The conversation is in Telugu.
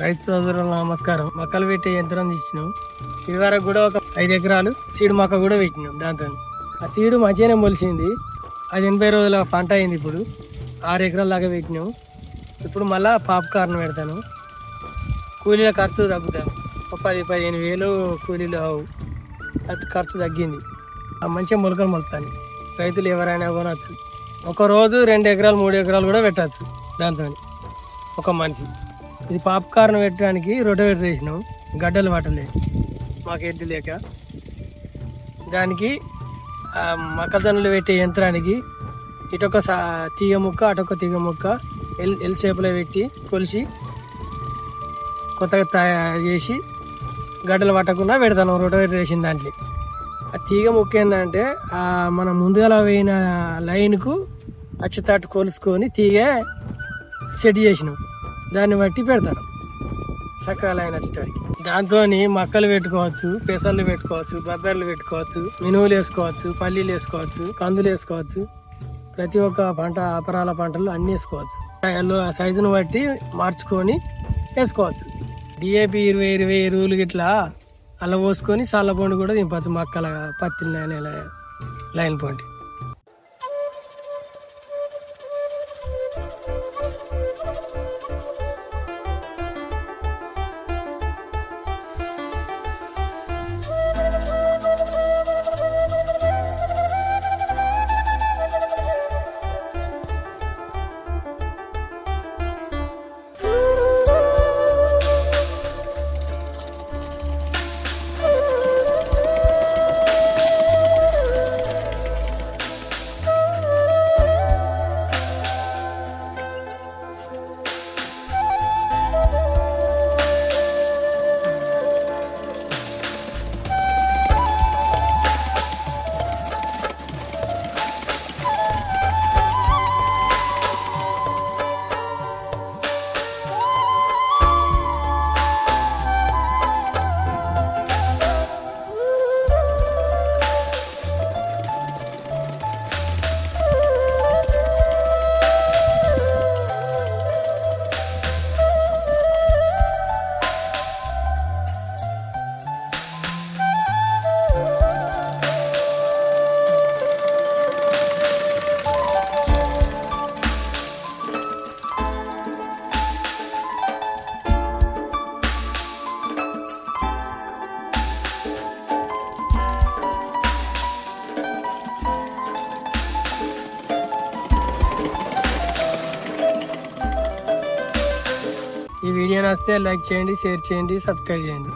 రైతు సోదరులకు నమస్కారం. మొక్కలు పెట్టే యంత్రం తీసినాం. ఇది వరకు కూడా ఒక 5 ఎకరాలు సీడ్ మొక్క కూడా పెట్టినాం. దాంతో ఆ సీడు మంచిగానే మొలిసింది. అది 80 రోజుల పంట అయింది. ఇప్పుడు 6 ఎకరాల దాకా పెట్టినాం. ఇప్పుడు మళ్ళీ పాప్కార్న్ పెడతాను. కూలీల ఖర్చు తగ్గుతాను. ఒక 10-15 వేలు కూలీలు అది ఖర్చు తగ్గింది. మంచిగా మొలకలు మొలుతాను. రైతులు ఎవరైనా కొనవచ్చు. ఒక రోజు 2 ఎకరాలు 3 ఎకరాలు కూడా పెట్టచ్చు దాంతో ఒక మనిషి. ఇది పాప్కార్న్ పెట్టడానికి రొటోవేటర్ వేసినాం. గడ్డలు పట్టలేదు మాకు ఎద్దు లేక. దానికి మొక్కజొన్నలు పెట్టే యంత్రానికి ఇటొక తీగ ముక్క అటొక తీగ ముక్క ఎల్ షేపులో పెట్టి కొలిసి కొత్తగా తయారు చేసి గడ్డలు పట్టకుండా పెడతాను రొటోవేటర్ వేసిన దాంట్లో. ఆ తీగ ముక్క ఏంటంటే మనం ముందుగా పోయిన లైన్కు అచ్చుతాటు కొలుసుకొని తీగ సెట్ చేసినాం. దాన్ని బట్టి పెడతాను చక్కగా లైన్ వచ్చేటానికి. దాంతో మొక్కలు పెట్టుకోవచ్చు, పెసర్లు పెట్టుకోవచ్చు, బొబ్బర్లు పెట్టుకోవచ్చు, మినువులు వేసుకోవచ్చు, పల్లీలు వేసుకోవచ్చు, కందులు వేసుకోవచ్చు. ప్రతి ఒక్క పంట అపరాల పంటలు అన్నీ వేసుకోవచ్చు. ఆ సైజును బట్టి మార్చుకొని వేసుకోవచ్చు. DAP 20 ఎరువులు గిట్లా అలా పోసుకొని చల్లబొండి కూడా దింపచ్చు. మొక్కల పత్తి లైన్ పొంటి. ఈ వీడియో నచ్చితే లైక్ చేయండి, షేర్ చేయండి, సబ్స్క్రైబ్ చేయండి.